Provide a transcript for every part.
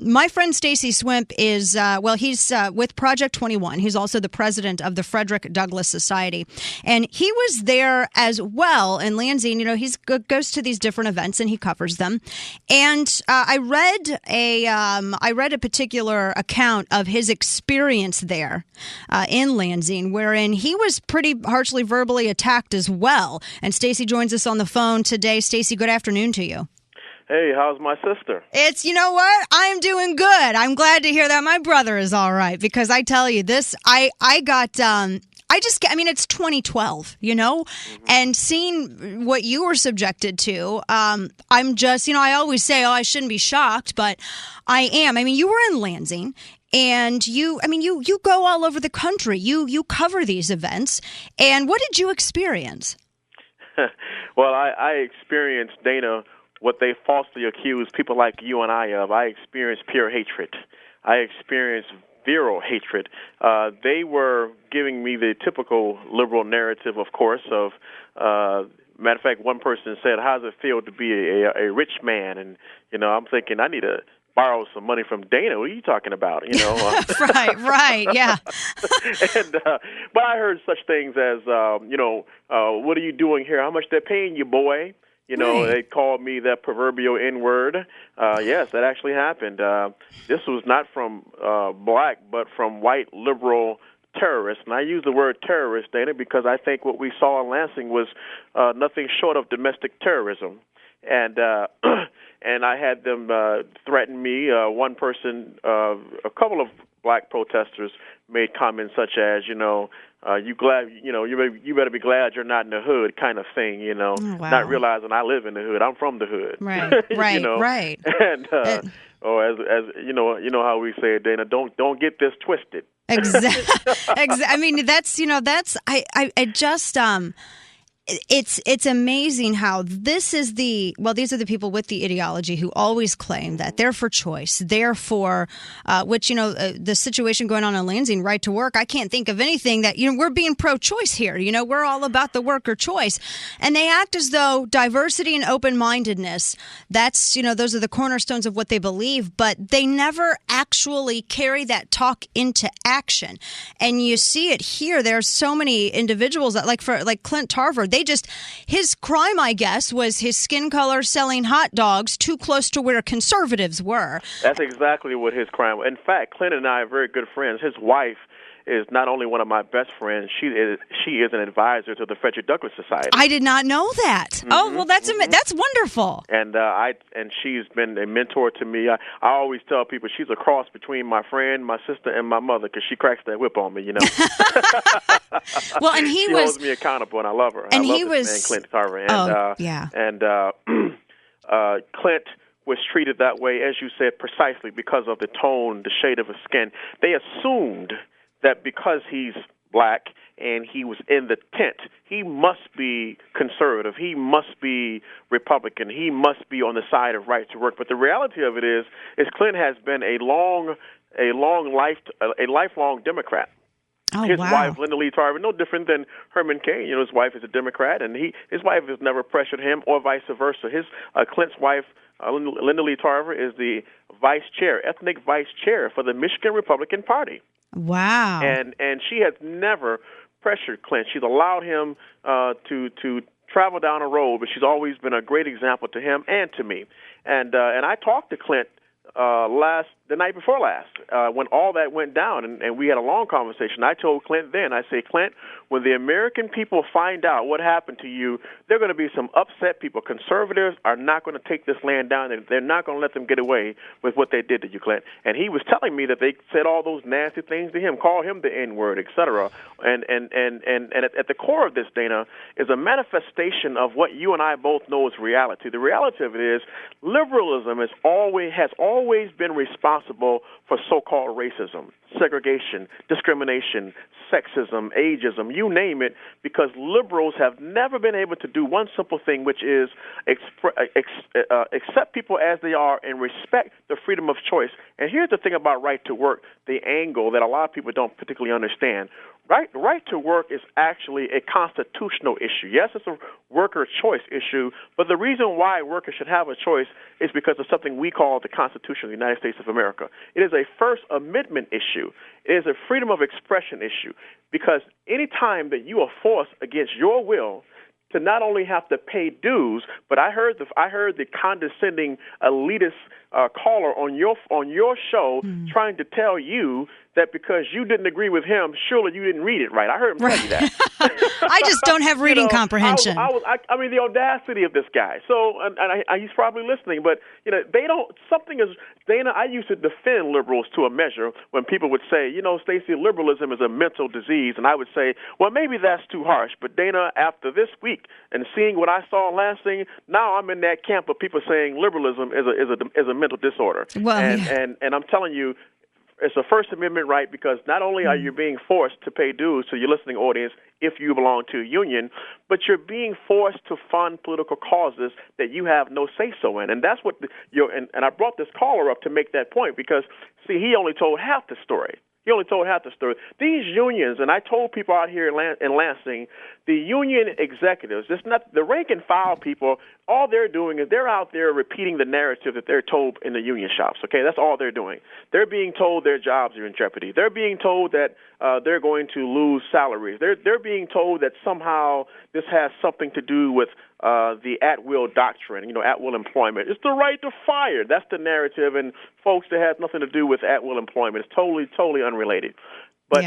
my friend Stacy Swimp is, he's with Project 21. He's also the president of the Frederick Douglass Society. And he was there as well in Lansing. You know, he goes to these different events and he covers them. And I read a particular account of his experience there in Lansing, wherein he was pretty harshly verbally attacked as well. And Stacy joins us on the phone today. Stacy, good afternoon to you. Hey, how's my sister? You know what? I'm doing good. I'm glad to hear that my brother is all right, because I tell you this, it's 2012, you know, and seeing what you were subjected to, I'm just, I always say, I shouldn't be shocked, but I am. I mean, you were in Lansing. And you go all over the country. You cover these events. And what did you experience? Well, I experienced, Dana, what they falsely accuse people like you and I of. I experienced pure hatred. I experienced virile hatred. They were giving me the typical liberal narrative, of course, of matter of fact, one person said, "How does it feel to be a rich man?" And, I'm thinking, I need to borrow some money from Dana. What are you talking about? Right, yeah. But I heard such things as, what are you doing here? How much they're paying you, boy? Right. They called me that proverbial N-word. Yes, that actually happened. This was not from black, but from white liberal terrorists. And I use the word terrorist, Dana, because I think what we saw in Lansing was nothing short of domestic terrorism. And and I had them threaten me. One person, a couple of black protesters made comments such as, you better be glad you're not in the hood, kind of thing, Oh, wow. Not realizing I live in the hood. I'm from the hood. Right, right. And as you know how we say it, Dana, don't get this twisted. Exactly. I mean, it's amazing how these are the people with the ideology who always claim that they're for choice, they're for, the situation going on in Lansing, right to work. I can't think of anything that, we're being pro-choice here. We're all about the worker choice. And they act as though diversity and open-mindedness, that's, those are the cornerstones of what they believe, but they never actually carry that talk into action. And you see it here. There's so many individuals that, like Clint Tarver, his crime, I guess, was his skin color selling hot dogs too close to where conservatives were. That's exactly what his crime was. In fact, Clint and I are very good friends. His wife is not only one of my best friends, she is an advisor to the Frederick Douglass Society. I did not know that. Mm-hmm. Oh, well, that's wonderful. And she's been a mentor to me. I always tell people she's a cross between my friend, my sister, and my mother, because she cracks that whip on me, Well, and she holds me accountable, and I love her. And I love he this was man, Clint Tarver. And Clint was treated that way, as you said, precisely because of the tone, the shade of his skin. They assumed that because he's black and he was in the tent, he must be conservative, he must be Republican, he must be on the side of right to work. But the reality of it is Clint has been a lifelong Democrat. Oh, his wow. wife, Linda Lee Tarver, no different than Herman Cain. His wife is a Democrat, and his wife has never pressured him, or vice versa. Clint's wife, Linda Lee Tarver, is the ethnic vice chair for the Michigan Republican Party. Wow. And she has never pressured Clint. She's allowed him to travel down a road, but she's always been a great example to him and to me. And I talked to Clint the night before last, when all that went down, and we had a long conversation. I told Clint then, I say, Clint, when the American people find out what happened to you, there are going to be some upset people. Conservatives are not going to take this land down, and they're not going to let them get away with what they did to you, Clint. And he was telling me that they said all those nasty things to him, called him the N-word, et cetera. And at the core of this, Dana, is a manifestation of what you and I both know is reality. The reality of it is liberalism has always been responsible for so-called racism, segregation, discrimination, sexism, ageism, you name it, because liberals have never been able to do one simple thing, which is accept people as they are and respect the freedom of choice. And here's the thing about right to work, the angle that a lot of people don't particularly understand. The right to work is actually a constitutional issue. Yes, it's a worker choice issue, but the reason why workers should have a choice is because of something we call the Constitution of the United States of America. It is a First Amendment issue. It is a freedom of expression issue, because any time that you are forced against your will to not only have to pay dues, but I heard the condescending elitist caller on your show trying to tell you that because you didn't agree with him, surely you didn't read it right. I heard him tell you that. I just don't have reading comprehension. I mean, the audacity of this guy. So, and he's probably listening, but they don't. Something is, Dana. I used to defend liberals to a measure when people would say, Stacy, liberalism is a mental disease, and I would say, well, maybe that's too harsh. But Dana, after this week and seeing what I saw in Lansing, now I'm in that camp of people saying liberalism is a mental disorder. Well, and I'm telling you, it's a First Amendment right, because not only are you being forced to pay dues to your listening audience if you belong to a union, but you're being forced to fund political causes that you have no say-so in. And that's what and I brought this caller up to make that point, because, see, he only told half the story. These unions, and I told people out here in Lansing, the union executives, it's not the rank and file people, all they're doing is they're out there repeating the narrative that they're told in the union shops, okay? That's all they're doing. They're being told their jobs are in jeopardy. They're being told that they're going to lose salaries. They're being told that somehow this has something to do with the at-will doctrine, at-will employment. It's the right to fire. That's the narrative, and folks, that has nothing to do with at-will employment. It's totally unrelated. But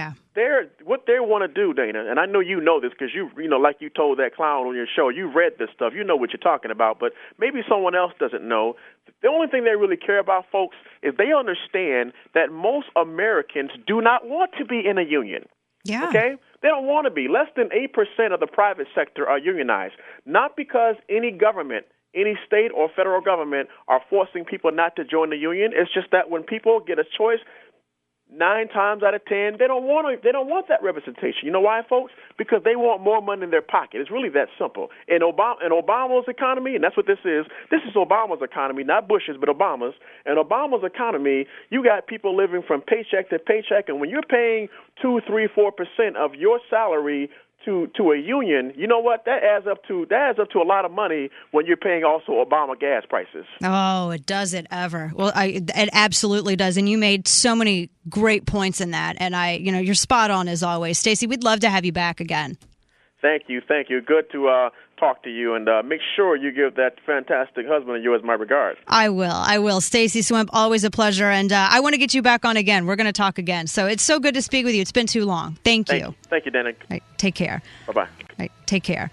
what they want to do, Dana, and I know you know this because like you told that clown on your show, you read this stuff, you know what you're talking about, but maybe someone else doesn't know. The only thing they really care about, folks, is they understand that most Americans do not want to be in a union. Yeah. Okay? They don't want to be. Less than 8% of the private sector are unionized, not because any government, any state or federal government are forcing people not to join the union. It's just that when people get a choice, 9 times out of 10, they don't want that representation. You know why, folks? Because they want more money in their pocket. It's really that simple. In Obama's economy, and that's what this is Obama's economy, not Bush's, but Obama's. In Obama's economy, you got people living from paycheck to paycheck, and when you're paying 2, 3, 4% of your salary to a union, you know what? That adds up to a lot of money when you're paying also Obama gas prices. Oh, it does it ever. Well, it absolutely does. And you made so many great points in that. And you're spot on as always. Stacy, we'd love to have you back again. Thank you. Good to talk to you, and make sure you give that fantastic husband of yours my regards. I will. Stacy Swimp, always a pleasure, and I want to get you back on again. We're going to talk again. So it's so good to speak with you. It's been too long. Thank you. Thank you, Dana. All right, take care. Bye-bye. All right, take care.